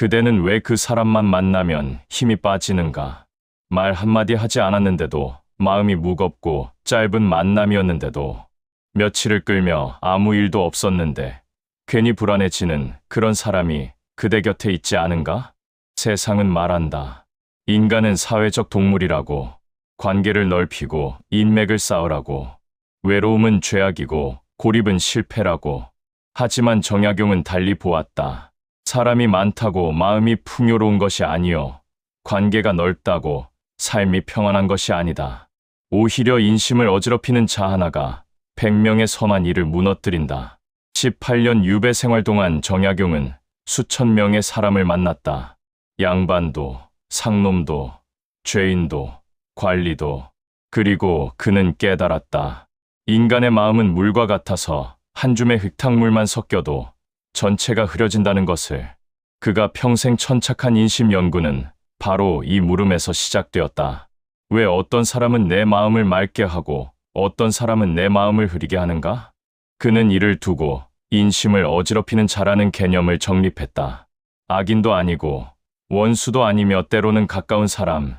그대는 왜 그 사람만 만나면 힘이 빠지는가? 말 한마디 하지 않았는데도, 마음이 무겁고 짧은 만남이었는데도, 며칠을 끌며 아무 일도 없었는데 괜히 불안해지는 그런 사람이 그대 곁에 있지 않은가? 세상은 말한다. 인간은 사회적 동물이라고, 관계를 넓히고 인맥을 쌓으라고, 외로움은 죄악이고 고립은 실패라고. 하지만 정약용은 달리 보았다. 사람이 많다고 마음이 풍요로운 것이 아니요, 관계가 넓다고 삶이 평안한 것이 아니다. 오히려 인심을 어지럽히는 자 하나가 100명의 선한 일을 무너뜨린다. 18년 유배 생활 동안 정약용은 수천 명의 사람을 만났다. 양반도, 상놈도, 죄인도, 관리도. 그리고 그는 깨달았다. 인간의 마음은 물과 같아서 한 줌의 흙탕물만 섞여도 전체가 흐려진다는 것을. 그가 평생 천착한 인심 연구는 바로 이 물음에서 시작되었다. 왜 어떤 사람은 내 마음을 맑게 하고 어떤 사람은 내 마음을 흐리게 하는가? 그는 이를 두고 인심을 어지럽히는 자라는 개념을 정립했다. 악인도 아니고 원수도 아니며 때로는 가까운 사람,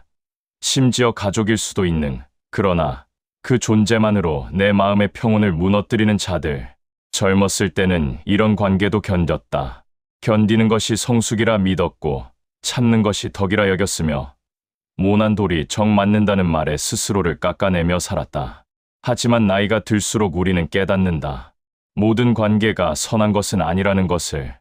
심지어 가족일 수도 있는, 그러나 그 존재만으로 내 마음의 평온을 무너뜨리는 자들. 젊었을 때는 이런 관계도 견뎠다. 견디는 것이 성숙이라 믿었고 참는 것이 덕이라 여겼으며 모난 돌이 정 맞는다는 말에 스스로를 깎아내며 살았다. 하지만 나이가 들수록 우리는 깨닫는다. 모든 관계가 선한 것은 아니라는 것을,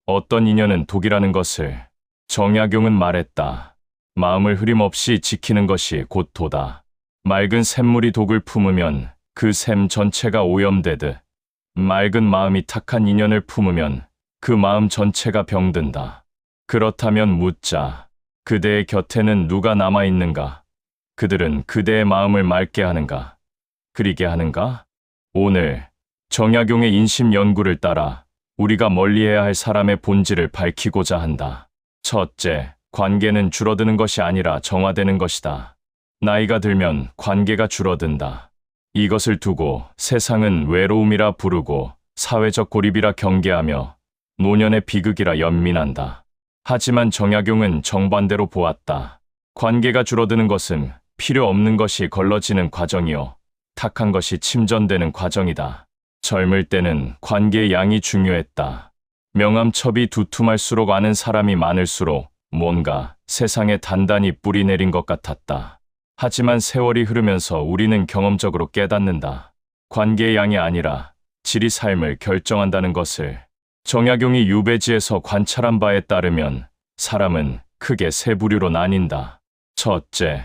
어떤 인연은 독이라는 것을. 정약용은 말했다. 마음을 흐림없이 지키는 것이 곧 도다. 맑은 샘물이 독을 품으면 그 샘 전체가 오염되듯, 맑은 마음이 탁한 인연을 품으면 그 마음 전체가 병든다. 그렇다면 묻자. 그대의 곁에는 누가 남아있는가? 그들은 그대의 마음을 맑게 하는가? 흐리게 하는가? 오늘 정약용의 인심 연구를 따라 우리가 멀리해야 할 사람의 본질을 밝히고자 한다. 첫째, 관계는 줄어드는 것이 아니라 정화되는 것이다. 나이가 들면 관계가 줄어든다. 이것을 두고 세상은 외로움이라 부르고 사회적 고립이라 경계하며 노년의 비극이라 연민한다. 하지만 정약용은 정반대로 보았다. 관계가 줄어드는 것은 필요 없는 것이 걸러지는 과정이요, 탁한 것이 침전되는 과정이다. 젊을 때는 관계의 양이 중요했다. 명암첩이 두툼할수록 아는 사람이 많을수록 뭔가 세상에 단단히 뿌리 내린 것 같았다. 하지만 세월이 흐르면서 우리는 경험적으로 깨닫는다. 관계의 양이 아니라 질이 삶을 결정한다는 것을. 정약용이 유배지에서 관찰한 바에 따르면 사람은 크게 세 부류로 나뉜다. 첫째,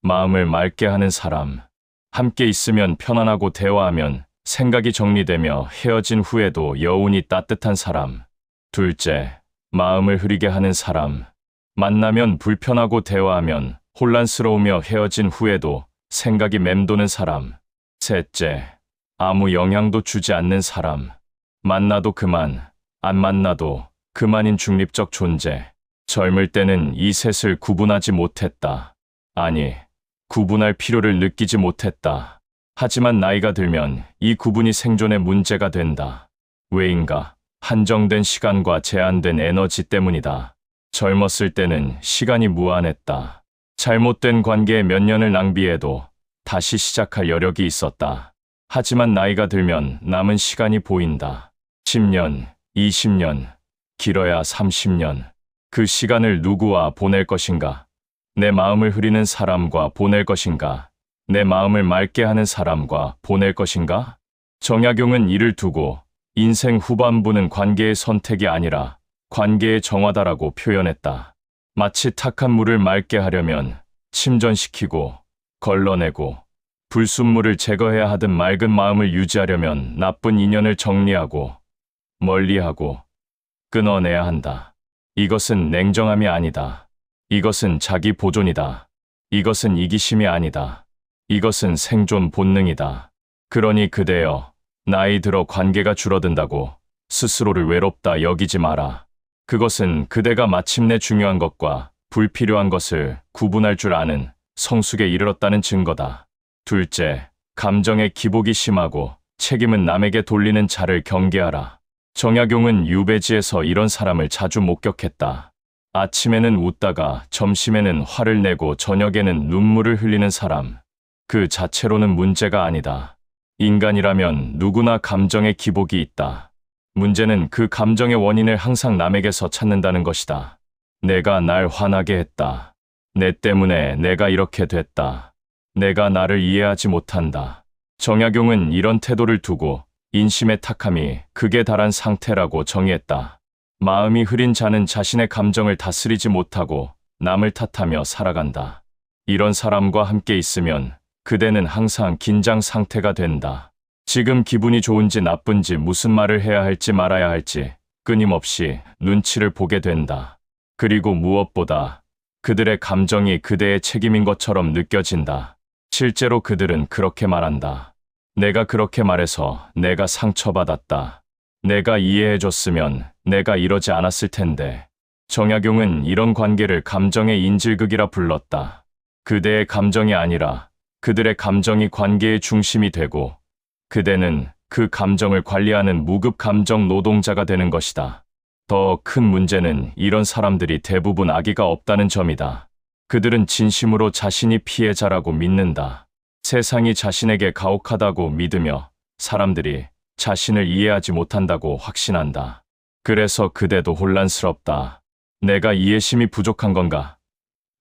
마음을 맑게 하는 사람. 함께 있으면 편안하고 대화하면 생각이 정리되며 헤어진 후에도 여운이 따뜻한 사람. 둘째, 마음을 흐리게 하는 사람. 만나면 불편하고 대화하면 혼란스러우며 헤어진 후에도 생각이 맴도는 사람. 셋째, 아무 영향도 주지 않는 사람. 만나도 그만, 안 만나도 그만인 중립적 존재. 젊을 때는 이 셋을 구분하지 못했다. 아니, 구분할 필요를 느끼지 못했다. 하지만 나이가 들면 이 구분이 생존의 문제가 된다. 왜인가? 한정된 시간과 제한된 에너지 때문이다. 젊었을 때는 시간이 무한했다. 잘못된 관계에 몇 년을 낭비해도 다시 시작할 여력이 있었다. 하지만 나이가 들면 남은 시간이 보인다. 10년, 20년, 길어야 30년. 그 시간을 누구와 보낼 것인가? 내 마음을 흐리는 사람과 보낼 것인가? 내 마음을 맑게 하는 사람과 보낼 것인가? 정약용은 이를 두고 인생 후반부는 관계의 선택이 아니라 관계의 정화다라고 표현했다. 마치 탁한 물을 맑게 하려면 침전시키고 걸러내고 불순물을 제거해야 하듯 맑은 마음을 유지하려면 나쁜 인연을 정리하고 멀리하고 끊어내야 한다. 이것은 냉정함이 아니다. 이것은 자기 보존이다. 이것은 이기심이 아니다. 이것은 생존 본능이다. 그러니 그대여, 나이 들어 관계가 줄어든다고 스스로를 외롭다 여기지 마라. 그것은 그대가 마침내 중요한 것과 불필요한 것을 구분할 줄 아는 성숙에 이르렀다는 증거다. 둘째, 감정의 기복이 심하고 책임은 남에게 돌리는 자를 경계하라. 정약용은 유배지에서 이런 사람을 자주 목격했다. 아침에는 웃다가 점심에는 화를 내고 저녁에는 눈물을 흘리는 사람. 그 자체로는 문제가 아니다. 인간이라면 누구나 감정의 기복이 있다. 문제는 그 감정의 원인을 항상 남에게서 찾는다는 것이다. 내가 날 화나게 했다. 내 때문에 내가 이렇게 됐다. 내가 나를 이해하지 못한다. 정약용은 이런 태도를 두고 인심의 탁함이 극에 달한 상태라고 정의했다. 마음이 흐린 자는 자신의 감정을 다스리지 못하고 남을 탓하며 살아간다. 이런 사람과 함께 있으면 그대는 항상 긴장 상태가 된다. 지금 기분이 좋은지 나쁜지 무슨 말을 해야 할지 말아야 할지 끊임없이 눈치를 보게 된다. 그리고 무엇보다 그들의 감정이 그대의 책임인 것처럼 느껴진다. 실제로 그들은 그렇게 말한다. 내가 그렇게 말해서 내가 상처받았다. 내가 이해해줬으면 내가 이러지 않았을 텐데. 정약용은 이런 관계를 감정의 인질극이라 불렀다. 그대의 감정이 아니라 그들의 감정이 관계의 중심이 되고 그대는 그 감정을 관리하는 무급 감정 노동자가 되는 것이다. 더 큰 문제는 이런 사람들이 대부분 악의가 없다는 점이다. 그들은 진심으로 자신이 피해자라고 믿는다. 세상이 자신에게 가혹하다고 믿으며 사람들이 자신을 이해하지 못한다고 확신한다. 그래서 그대도 혼란스럽다. 내가 이해심이 부족한 건가?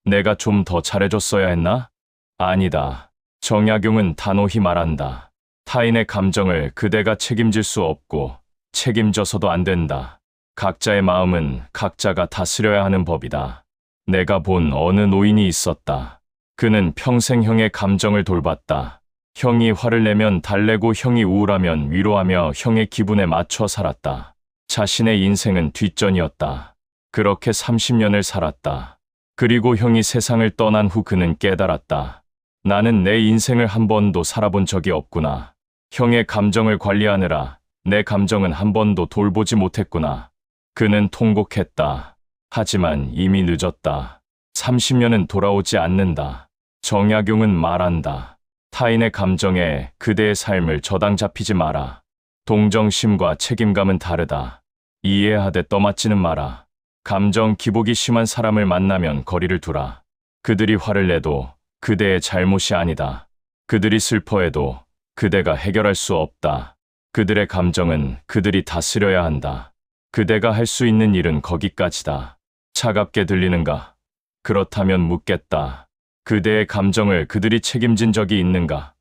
내가 좀 더 잘해줬어야 했나? 아니다. 정약용은 단호히 말한다. 타인의 감정을 그대가 책임질 수 없고 책임져서도 안 된다. 각자의 마음은 각자가 다스려야 하는 법이다. 내가 본 어느 노인이 있었다. 그는 평생 형의 감정을 돌봤다. 형이 화를 내면 달래고 형이 우울하면 위로하며 형의 기분에 맞춰 살았다. 자신의 인생은 뒷전이었다. 그렇게 30년을 살았다. 그리고 형이 세상을 떠난 후 그는 깨달았다. 나는 내 인생을 한 번도 살아본 적이 없구나. 형의 감정을 관리하느라 내 감정은 한 번도 돌보지 못했구나. 그는 통곡했다. 하지만 이미 늦었다. 30년은 돌아오지 않는다. 정약용은 말한다. 타인의 감정에 그대의 삶을 저당 잡히지 마라. 동정심과 책임감은 다르다. 이해하되 떠맡지는 마라. 감정 기복이 심한 사람을 만나면 거리를 두라. 그들이 화를 내도 그대의 잘못이 아니다. 그들이 슬퍼해도 그대가 해결할 수 없다. 그들의 감정은 그들이 다스려야 한다. 그대가 할 수 있는 일은 거기까지다. 차갑게 들리는가? 그렇다면 묻겠다. 그대의 감정을 그들이 책임진 적이 있는가?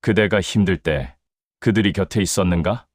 그대가 힘들 때 그들이 곁에 있었는가?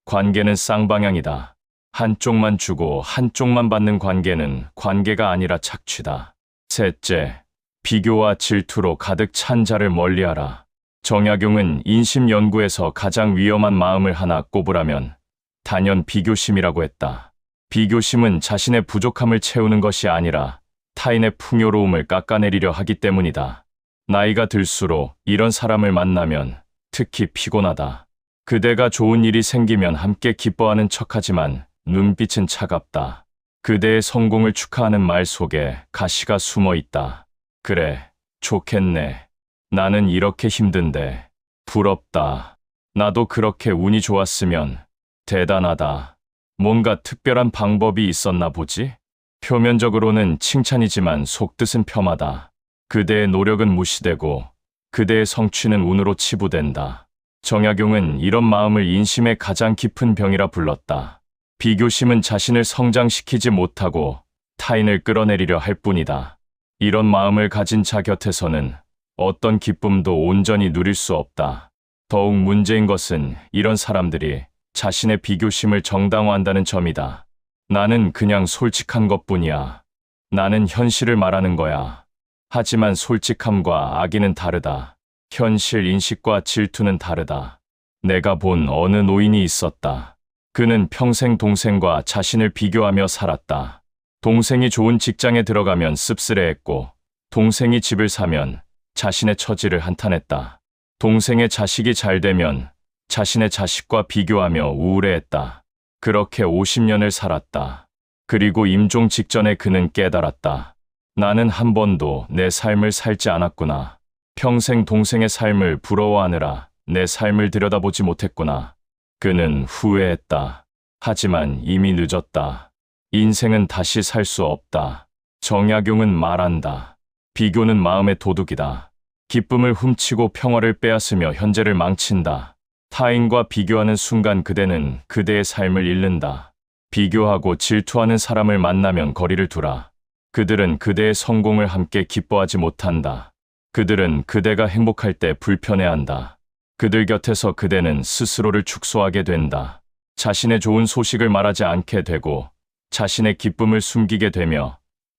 관계는 쌍방향이다. 한쪽만 주고 한쪽만 받는 관계는 관계가 아니라 착취다. 셋째, 비교와 질투로 가득 찬 자를 멀리하라. 정약용은 인심 연구에서 가장 위험한 마음을 하나 꼽으라면 단연 비교심이라고 했다. 비교심은 자신의 부족함을 채우는 것이 아니라 타인의 풍요로움을 깎아내리려 하기 때문이다. 나이가 들수록 이런 사람을 만나면 특히 피곤하다. 그대가 좋은 일이 생기면 함께 기뻐하는 척하지만 눈빛은 차갑다. 그대의 성공을 축하하는 말 속에 가시가 숨어 있다. 그래, 좋겠네. 나는 이렇게 힘든데. 부럽다. 나도 그렇게 운이 좋았으면. 대단하다. 뭔가 특별한 방법이 있었나 보지? 표면적으로는 칭찬이지만 속뜻은 폄하다. 그대의 노력은 무시되고 그대의 성취는 운으로 치부된다. 정약용은 이런 마음을 인심의 가장 깊은 병이라 불렀다. 비교심은 자신을 성장시키지 못하고 타인을 끌어내리려 할 뿐이다. 이런 마음을 가진 자 곁에서는 어떤 기쁨도 온전히 누릴 수 없다. 더욱 문제인 것은 이런 사람들이 자신의 비교심을 정당화한다는 점이다. 나는 그냥 솔직한 것뿐이야. 나는 현실을 말하는 거야. 하지만 솔직함과 악의는 다르다. 현실 인식과 질투는 다르다. 내가 본 어느 노인이 있었다. 그는 평생 동생과 자신을 비교하며 살았다. 동생이 좋은 직장에 들어가면 씁쓸해했고 동생이 집을 사면 자신의 처지를 한탄했다. 동생의 자식이 잘 되면 자신의 자식과 비교하며 우울해했다. 그렇게 50년을 살았다. 그리고 임종 직전에 그는 깨달았다. 나는 한 번도 내 삶을 살지 않았구나. 평생 동생의 삶을 부러워하느라 내 삶을 들여다보지 못했구나. 그는 후회했다. 하지만 이미 늦었다. 인생은 다시 살 수 없다. 정약용은 말한다. 비교는 마음의 도둑이다. 기쁨을 훔치고 평화를 빼앗으며 현재를 망친다. 타인과 비교하는 순간 그대는 그대의 삶을 잃는다. 비교하고 질투하는 사람을 만나면 거리를 두라. 그들은 그대의 성공을 함께 기뻐하지 못한다. 그들은 그대가 행복할 때 불편해한다. 그들 곁에서 그대는 스스로를 축소하게 된다. 자신의 좋은 소식을 말하지 않게 되고 자신의 기쁨을 숨기게 되며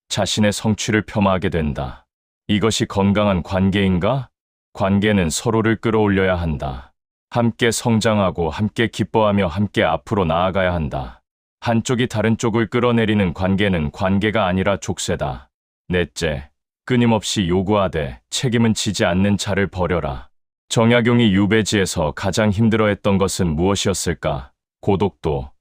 자신의 성취를 폄하하게 된다. 이것이 건강한 관계인가? 관계는 서로를 끌어올려야 한다. 함께 성장하고 함께 기뻐하며 함께 앞으로 나아가야 한다. 한쪽이 다른 쪽을 끌어내리는 관계는 관계가 아니라 족쇄다. 넷째, 끊임없이 요구하되 책임은 지지 않는 자를 버려라. 정약용이 유배지에서 가장 힘들어했던 것은 무엇이었을까? 고독도,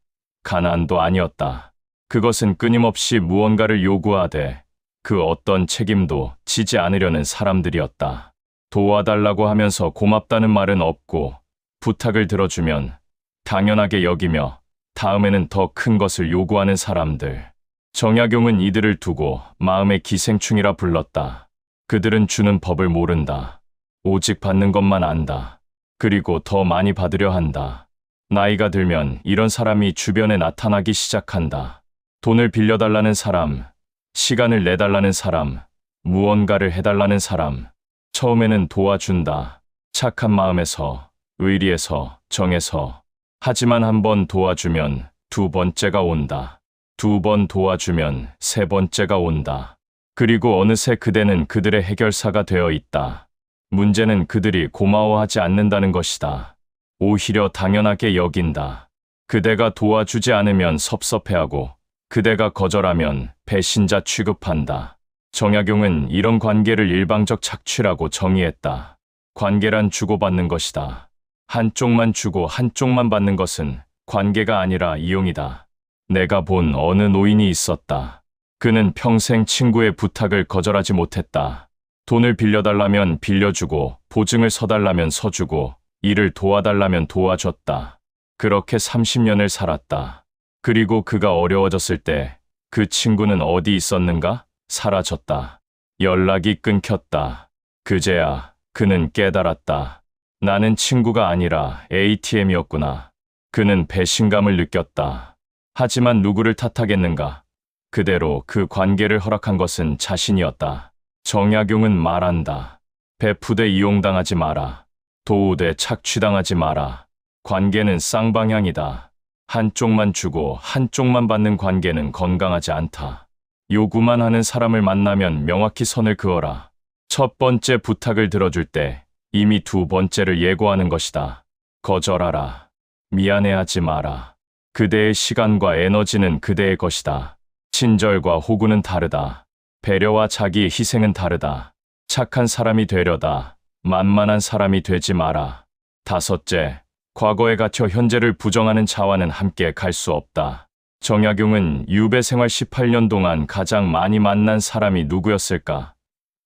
가난도 아니었다. 그것은 끊임없이 무언가를 요구하되 그 어떤 책임도 지지 않으려는 사람들이었다. 도와달라고 하면서 고맙다는 말은 없고 부탁을 들어주면 당연하게 여기며 다음에는 더 큰 것을 요구하는 사람들. 정약용은 이들을 두고 마음의 기생충이라 불렀다. 그들은 주는 법을 모른다. 오직 받는 것만 안다. 그리고 더 많이 받으려 한다. 나이가 들면 이런 사람이 주변에 나타나기 시작한다. 돈을 빌려달라는 사람, 시간을 내달라는 사람, 무언가를 해달라는 사람. 처음에는 도와준다. 착한 마음에서, 의리에서, 정에서. 하지만 한 번 도와주면 두 번째가 온다. 두 번 도와주면 세 번째가 온다. 그리고 어느새 그대는 그들의 해결사가 되어 있다. 문제는 그들이 고마워하지 않는다는 것이다. 오히려 당연하게 여긴다. 그대가 도와주지 않으면 섭섭해하고 그대가 거절하면 배신자 취급한다. 정약용은 이런 관계를 일방적 착취라고 정의했다. 관계란 주고받는 것이다. 한쪽만 주고 한쪽만 받는 것은 관계가 아니라 이용이다. 내가 본 어느 노인이 있었다. 그는 평생 친구의 부탁을 거절하지 못했다. 돈을 빌려달라면 빌려주고 보증을 서달라면 서주고 일을 도와달라면 도와줬다. 그렇게 30년을 살았다. 그리고 그가 어려워졌을 때 그 친구는 어디 있었는가? 사라졌다. 연락이 끊겼다. 그제야 그는 깨달았다. 나는 친구가 아니라 ATM이었구나. 그는 배신감을 느꼈다. 하지만 누구를 탓하겠는가? 그대로 그 관계를 허락한 것은 자신이었다. 정약용은 말한다. 베푸되 이용당하지 마라. 도우되 착취당하지 마라. 관계는 쌍방향이다. 한쪽만 주고 한쪽만 받는 관계는 건강하지 않다. 요구만 하는 사람을 만나면 명확히 선을 그어라. 첫 번째 부탁을 들어줄 때 이미 두 번째를 예고하는 것이다. 거절하라. 미안해하지 마라. 그대의 시간과 에너지는 그대의 것이다. 친절과 호구는 다르다. 배려와 자기의 희생은 다르다. 착한 사람이 되려다 만만한 사람이 되지 마라. 다섯째, 과거에 갇혀 현재를 부정하는 자와는 함께 갈 수 없다. 정약용은 유배 생활 18년 동안 가장 많이 만난 사람이 누구였을까?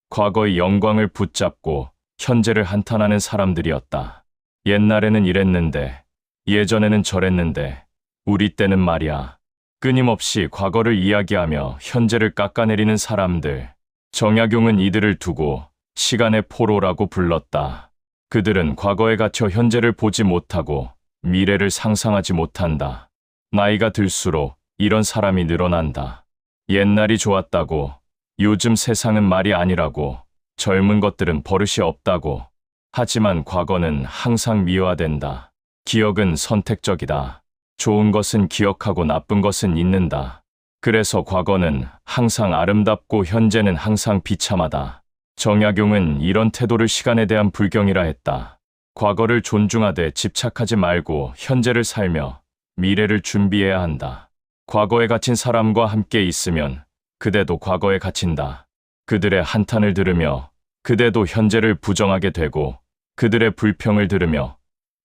과거의 영광을 붙잡고 현재를 한탄하는 사람들이었다. 옛날에는 이랬는데, 예전에는 저랬는데, 우리 때는 말이야. 끊임없이 과거를 이야기하며 현재를 깎아내리는 사람들. 정약용은 이들을 두고 시간의 포로라고 불렀다. 그들은 과거에 갇혀 현재를 보지 못하고 미래를 상상하지 못한다. 나이가 들수록 이런 사람이 늘어난다. 옛날이 좋았다고, 요즘 세상은 말이 아니라고, 젊은 것들은 버릇이 없다고. 하지만 과거는 항상 미화된다. 기억은 선택적이다. 좋은 것은 기억하고 나쁜 것은 잊는다. 그래서 과거는 항상 아름답고 현재는 항상 비참하다. 정약용은 이런 태도를 시간에 대한 불경이라 했다. 과거를 존중하되 집착하지 말고 현재를 살며 미래를 준비해야 한다. 과거에 갇힌 사람과 함께 있으면 그대도 과거에 갇힌다. 그들의 한탄을 들으며 그대도 현재를 부정하게 되고 그들의 불평을 들으며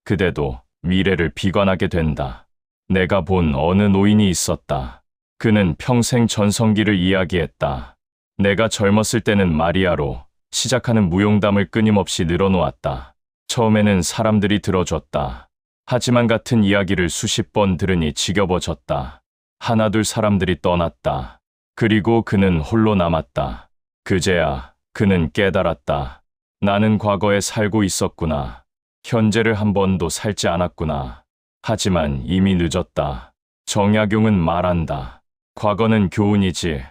그대도 미래를 비관하게 된다. 내가 본 어느 노인이 있었다. 그는 평생 전성기를 이야기했다. 내가 젊었을 때는 마리아로 시작하는 무용담을 끊임없이 늘어놓았다. 처음에는 사람들이 들어줬다. 하지만 같은 이야기를 수십 번 들으니 지겨워졌다. 하나둘 사람들이 떠났다. 그리고 그는 홀로 남았다. 그제야 그는 깨달았다. 나는 과거에 살고 있었구나. 현재를 한 번도 살지 않았구나. 하지만 이미 늦었다. 정약용은 말한다. 과거는 교훈이지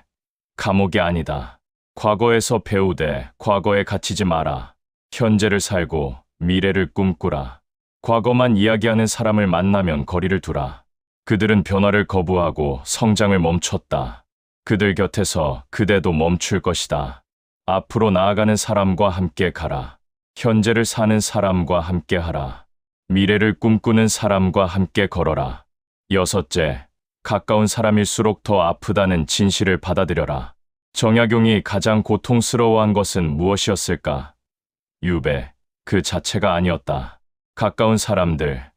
감옥이 아니다. 과거에서 배우되 과거에 갇히지 마라. 현재를 살고 미래를 꿈꾸라. 과거만 이야기하는 사람을 만나면 거리를 두라. 그들은 변화를 거부하고 성장을 멈췄다. 그들 곁에서 그대도 멈출 것이다. 앞으로 나아가는 사람과 함께 가라. 현재를 사는 사람과 함께 하라. 미래를 꿈꾸는 사람과 함께 걸어라. 여섯째, 가까운 사람일수록 더 아프다는 진실을 받아들여라. 정약용이 가장 고통스러워한 것은 무엇이었을까? 유배, 그 자체가 아니었다. 가까운 사람들,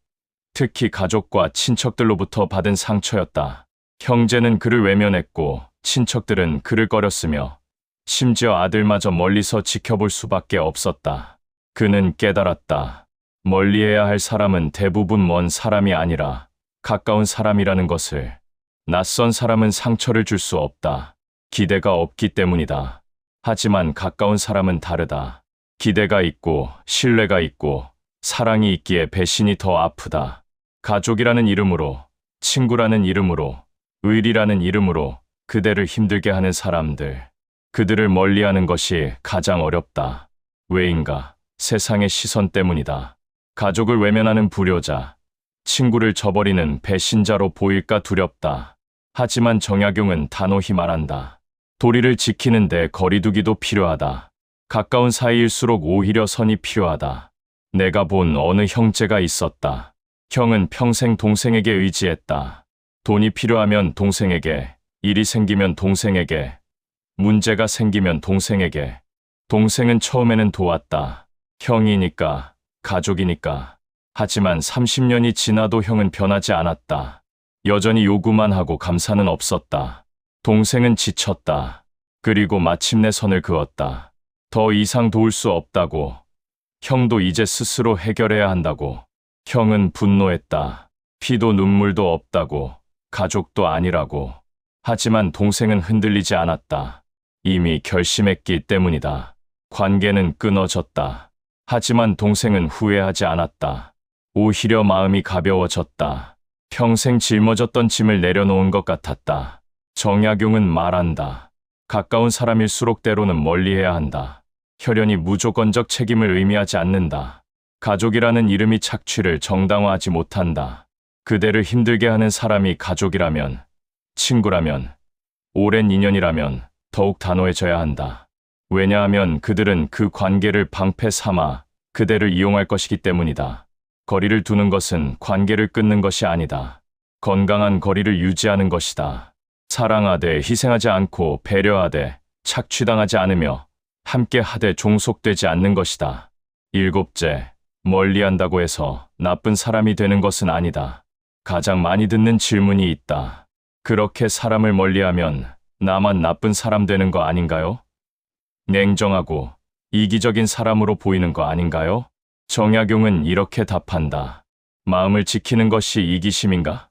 특히 가족과 친척들로부터 받은 상처였다. 형제는 그를 외면했고 친척들은 그를 꺼렸으며 심지어 아들마저 멀리서 지켜볼 수밖에 없었다. 그는 깨달았다. 멀리해야 할 사람은 대부분 먼 사람이 아니라 가까운 사람이라는 것을. 낯선 사람은 상처를 줄 수 없다. 기대가 없기 때문이다. 하지만 가까운 사람은 다르다. 기대가 있고 신뢰가 있고 사랑이 있기에 배신이 더 아프다. 가족이라는 이름으로, 친구라는 이름으로, 의리라는 이름으로 그대를 힘들게 하는 사람들. 그들을 멀리하는 것이 가장 어렵다. 왜인가? 세상의 시선 때문이다. 가족을 외면하는 불효자, 친구를 저버리는 배신자로 보일까 두렵다. 하지만 정약용은 단호히 말한다. 도리를 지키는데 거리두기도 필요하다. 가까운 사이일수록 오히려 선이 필요하다. 내가 본 어느 형제가 있었다. 형은 평생 동생에게 의지했다. 돈이 필요하면 동생에게, 일이 생기면 동생에게, 문제가 생기면 동생에게. 동생은 처음에는 도왔다. 형이니까, 가족이니까. 하지만 30년이 지나도 형은 변하지 않았다. 여전히 요구만 하고 감사는 없었다. 동생은 지쳤다. 그리고 마침내 선을 그었다. 더 이상 도울 수 없다고. 형도 이제 스스로 해결해야 한다고. 형은 분노했다. 피도 눈물도 없다고. 가족도 아니라고. 하지만 동생은 흔들리지 않았다. 이미 결심했기 때문이다. 관계는 끊어졌다. 하지만 동생은 후회하지 않았다. 오히려 마음이 가벼워졌다. 평생 짊어졌던 짐을 내려놓은 것 같았다. 정약용은 말한다. 가까운 사람일수록 때로는 멀리해야 한다. 혈연이 무조건적 책임을 의미하지 않는다. 가족이라는 이름이 착취를 정당화하지 못한다. 그대를 힘들게 하는 사람이 가족이라면, 친구라면, 오랜 인연이라면 더욱 단호해져야 한다. 왜냐하면 그들은 그 관계를 방패 삼아 그대를 이용할 것이기 때문이다. 거리를 두는 것은 관계를 끊는 것이 아니다. 건강한 거리를 유지하는 것이다. 사랑하되 희생하지 않고 배려하되 착취당하지 않으며 함께 하되 종속되지 않는 것이다. 일곱째, 멀리한다고 해서 나쁜 사람이 되는 것은 아니다. 가장 많이 듣는 질문이 있다. 그렇게 사람을 멀리하면 나만 나쁜 사람 되는 거 아닌가요? 냉정하고 이기적인 사람으로 보이는 거 아닌가요? 정약용은 이렇게 답한다. 마음을 지키는 것이 이기심인가?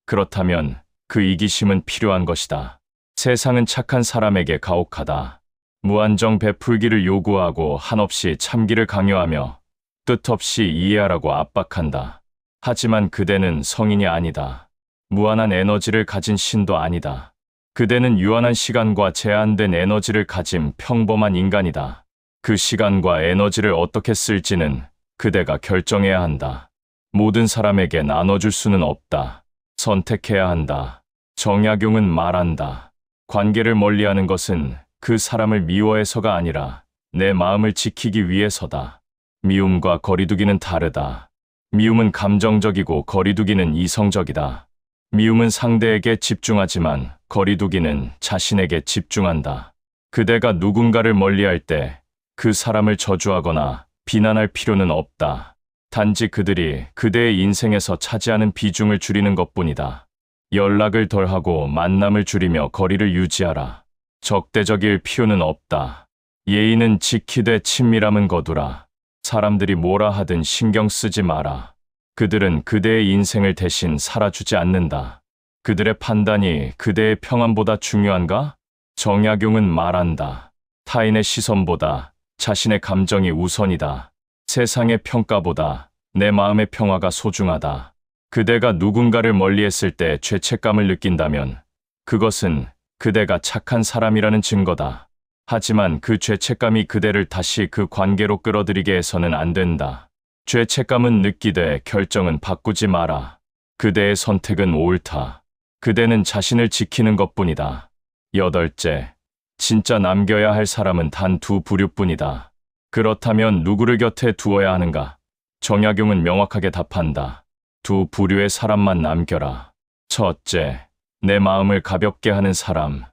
그렇다면 그 이기심은 필요한 것이다. 세상은 착한 사람에게 가혹하다. 무한정 베풀기를 요구하고 한없이 참기를 강요하며 뜻없이 이해하라고 압박한다. 하지만 그대는 성인이 아니다. 무한한 에너지를 가진 신도 아니다. 그대는 유한한 시간과 제한된 에너지를 가진 평범한 인간이다. 그 시간과 에너지를 어떻게 쓸지는 그대가 결정해야 한다. 모든 사람에게 나눠줄 수는 없다. 선택해야 한다. 정약용은 말한다. 관계를 멀리하는 것은 그 사람을 미워해서가 아니라 내 마음을 지키기 위해서다. 미움과 거리두기는 다르다. 미움은 감정적이고 거리두기는 이성적이다. 미움은 상대에게 집중하지만 거리두기는 자신에게 집중한다. 그대가 누군가를 멀리할 때 그 사람을 저주하거나 비난할 필요는 없다. 단지 그들이 그대의 인생에서 차지하는 비중을 줄이는 것뿐이다. 연락을 덜하고 만남을 줄이며 거리를 유지하라. 적대적일 필요는 없다. 예의는 지키되 친밀함은 거두라. 사람들이 뭐라 하든 신경 쓰지 마라. 그들은 그대의 인생을 대신 살아주지 않는다. 그들의 판단이 그대의 평안보다 중요한가? 정약용은 말한다. 타인의 시선보다 자신의 감정이 우선이다. 세상의 평가보다 내 마음의 평화가 소중하다. 그대가 누군가를 멀리했을 때 죄책감을 느낀다면 그것은 그대가 착한 사람이라는 증거다. 하지만 그 죄책감이 그대를 다시 그 관계로 끌어들이게 해서는 안 된다. 죄책감은 느끼되 결정은 바꾸지 마라. 그대의 선택은 옳다. 그대는 자신을 지키는 것뿐이다. 8째, 진짜 남겨야 할 사람은 단 2부류뿐이다. 그렇다면 누구를 곁에 두어야 하는가? 정약용은 명확하게 답한다. 2부류의 사람만 남겨라. 첫째, 내 마음을 가볍게 하는 사람.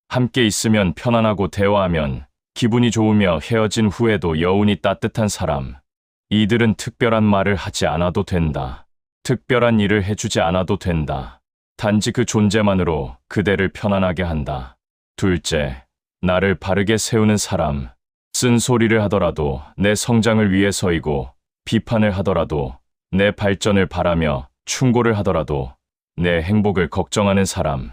함께 있으면 편안하고 대화하면 기분이 좋으며 헤어진 후에도 여운이 따뜻한 사람. 이들은 특별한 말을 하지 않아도 된다. 특별한 일을 해주지 않아도 된다. 단지 그 존재만으로 그대를 편안하게 한다. 둘째, 나를 바르게 세우는 사람. 쓴소리를 하더라도 내 성장을 위해서이고, 비판을 하더라도 내 발전을 바라며, 충고를 하더라도 내 행복을 걱정하는 사람.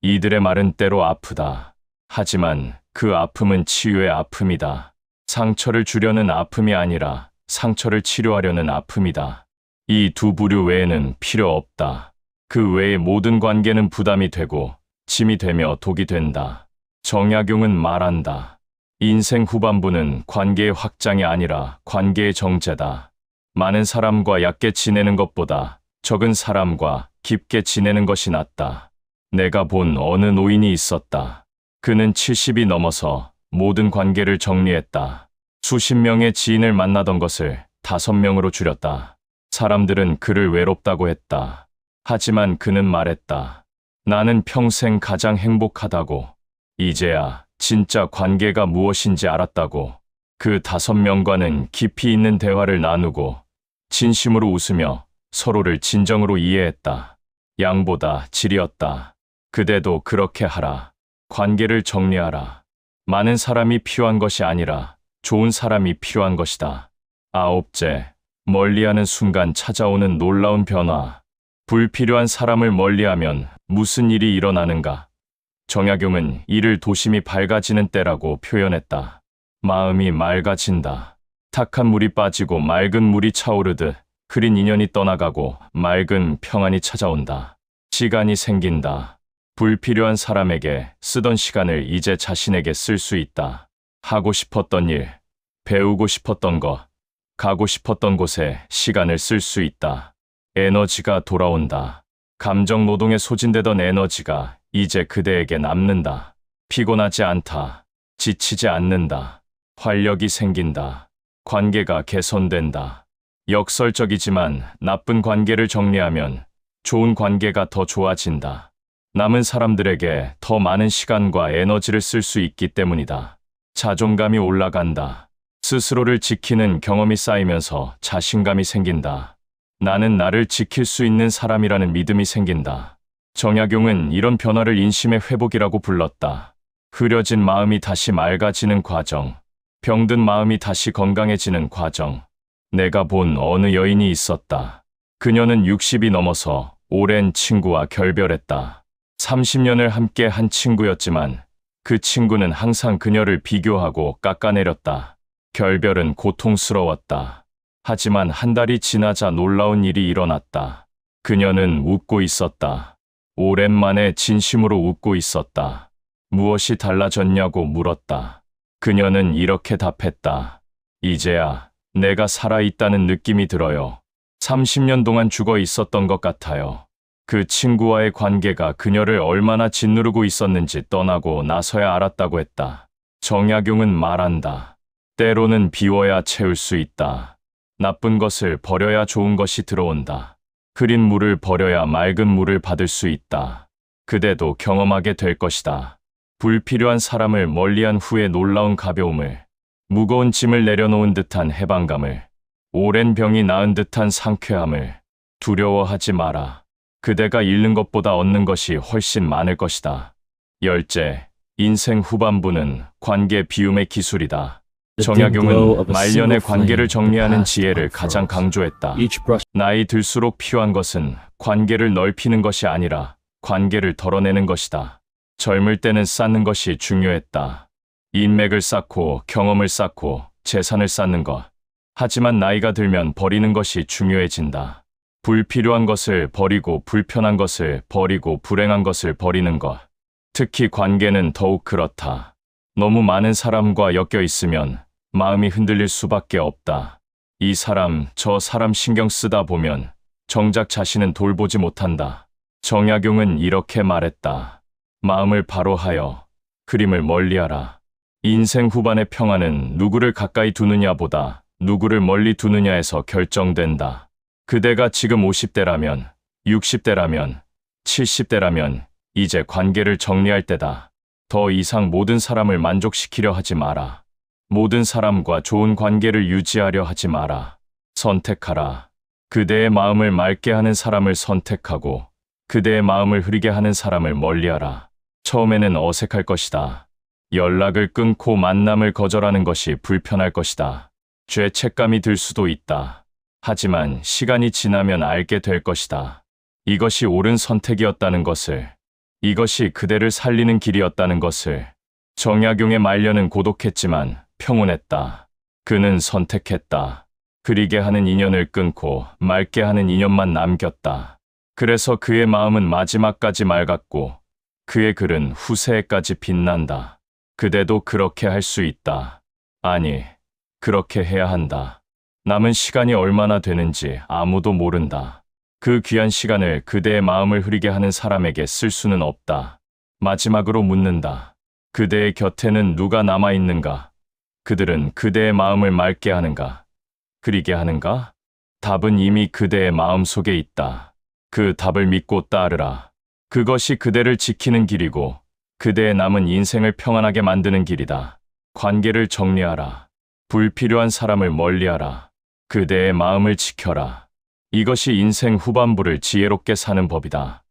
이들의 말은 때로 아프다. 하지만 그 아픔은 치유의 아픔이다. 상처를 주려는 아픔이 아니라 상처를 치료하려는 아픔이다. 이 2부류 외에는 필요 없다. 그 외의 모든 관계는 부담이 되고 짐이 되며 독이 된다. 정약용은 말한다. 인생 후반부는 관계의 확장이 아니라 관계의 정제다. 많은 사람과 얕게 지내는 것보다 적은 사람과 깊게 지내는 것이 낫다. 내가 본 어느 노인이 있었다. 그는 70이 넘어서 모든 관계를 정리했다. 수십 명의 지인을 만나던 것을 5명으로 줄였다. 사람들은 그를 외롭다고 했다. 하지만 그는 말했다. 나는 평생 가장 행복하다고. 이제야 진짜 관계가 무엇인지 알았다고. 그 5명과는 깊이 있는 대화를 나누고 진심으로 웃으며 서로를 진정으로 이해했다. 양보다 질이었다. 그대도 그렇게 하라. 관계를 정리하라. 많은 사람이 필요한 것이 아니라 좋은 사람이 필요한 것이다. 9째, 멀리하는 순간 찾아오는 놀라운 변화. 불필요한 사람을 멀리하면 무슨 일이 일어나는가? 정약용은 이를 도심이 밝아지는 때라고 표현했다. 마음이 맑아진다. 탁한 물이 빠지고 맑은 물이 차오르듯 흐린 인연이 떠나가고 맑은 평안이 찾아온다. 시간이 생긴다. 불필요한 사람에게 쓰던 시간을 이제 자신에게 쓸 수 있다. 하고 싶었던 일, 배우고 싶었던 것, 가고 싶었던 곳에 시간을 쓸 수 있다. 에너지가 돌아온다. 감정 노동에 소진되던 에너지가 이제 그대에게 남는다. 피곤하지 않다. 지치지 않는다. 활력이 생긴다. 관계가 개선된다. 역설적이지만 나쁜 관계를 정리하면 좋은 관계가 더 좋아진다. 남은 사람들에게 더 많은 시간과 에너지를 쓸 수 있기 때문이다. 자존감이 올라간다. 스스로를 지키는 경험이 쌓이면서 자신감이 생긴다. 나는 나를 지킬 수 있는 사람이라는 믿음이 생긴다. 정약용은 이런 변화를 인심의 회복이라고 불렀다. 흐려진 마음이 다시 맑아지는 과정. 병든 마음이 다시 건강해지는 과정. 내가 본 어느 여인이 있었다. 그녀는 60이 넘어서 오랜 친구와 결별했다. 30년을 함께 한 친구였지만 그 친구는 항상 그녀를 비교하고 깎아내렸다. 결별은 고통스러웠다. 하지만 한 달이 지나자 놀라운 일이 일어났다. 그녀는 웃고 있었다. 오랜만에 진심으로 웃고 있었다. 무엇이 달라졌냐고 물었다. 그녀는 이렇게 답했다. 이제야 내가 살아있다는 느낌이 들어요. 30년 동안 죽어 있었던 것 같아요. 그 친구와의 관계가 그녀를 얼마나 짓누르고 있었는지 떠나고 나서야 알았다고 했다. 정약용은 말한다. 때로는 비워야 채울 수 있다. 나쁜 것을 버려야 좋은 것이 들어온다. 흐린 물을 버려야 맑은 물을 받을 수 있다. 그대도 경험하게 될 것이다. 불필요한 사람을 멀리한 후에 놀라운 가벼움을, 무거운 짐을 내려놓은 듯한 해방감을, 오랜 병이 나은 듯한 상쾌함을. 두려워하지 마라. 그대가 잃는 것보다 얻는 것이 훨씬 많을 것이다. 10째, 인생 후반부는 관계 비움의 기술이다. 정약용은 말년의 관계를 정리하는 지혜를 가장 강조했다. 나이 들수록 필요한 것은 관계를 넓히는 것이 아니라 관계를 덜어내는 것이다. 젊을 때는 쌓는 것이 중요했다. 인맥을 쌓고 경험을 쌓고 재산을 쌓는 것. 하지만 나이가 들면 버리는 것이 중요해진다. 불필요한 것을 버리고 불편한 것을 버리고 불행한 것을 버리는 것. 특히 관계는 더욱 그렇다. 너무 많은 사람과 엮여 있으면 마음이 흔들릴 수밖에 없다. 이 사람, 저 사람 신경 쓰다 보면 정작 자신은 돌보지 못한다. 정약용은 이렇게 말했다. 마음을 바로 하여 그림을 멀리하라. 인생 후반의 평화는 누구를 가까이 두느냐보다 누구를 멀리 두느냐에서 결정된다. 그대가 지금 50대라면, 60대라면, 70대라면 이제 관계를 정리할 때다. 더 이상 모든 사람을 만족시키려 하지 마라. 모든 사람과 좋은 관계를 유지하려 하지 마라. 선택하라. 그대의 마음을 맑게 하는 사람을 선택하고 그대의 마음을 흐리게 하는 사람을 멀리하라. 처음에는 어색할 것이다. 연락을 끊고 만남을 거절하는 것이 불편할 것이다. 죄책감이 들 수도 있다. 하지만 시간이 지나면 알게 될 것이다. 이것이 옳은 선택이었다는 것을, 이것이 그대를 살리는 길이었다는 것을. 정약용의 말년은 고독했지만 평온했다. 그는 선택했다. 흐리게 하는 인연을 끊고 맑게 하는 인연만 남겼다. 그래서 그의 마음은 마지막까지 맑았고 그의 글은 후세에까지 빛난다. 그대도 그렇게 할 수 있다. 아니, 그렇게 해야 한다. 남은 시간이 얼마나 되는지 아무도 모른다. 그 귀한 시간을 그대의 마음을 흐리게 하는 사람에게 쓸 수는 없다. 마지막으로 묻는다. 그대의 곁에는 누가 남아있는가? 그들은 그대의 마음을 맑게 하는가? 흐리게 하는가? 답은 이미 그대의 마음 속에 있다. 그 답을 믿고 따르라. 그것이 그대를 지키는 길이고 그대의 남은 인생을 평안하게 만드는 길이다. 관계를 정리하라. 불필요한 사람을 멀리하라. 그대의 마음을 지켜라. 이것이 인생 후반부를 지혜롭게 사는 법이다.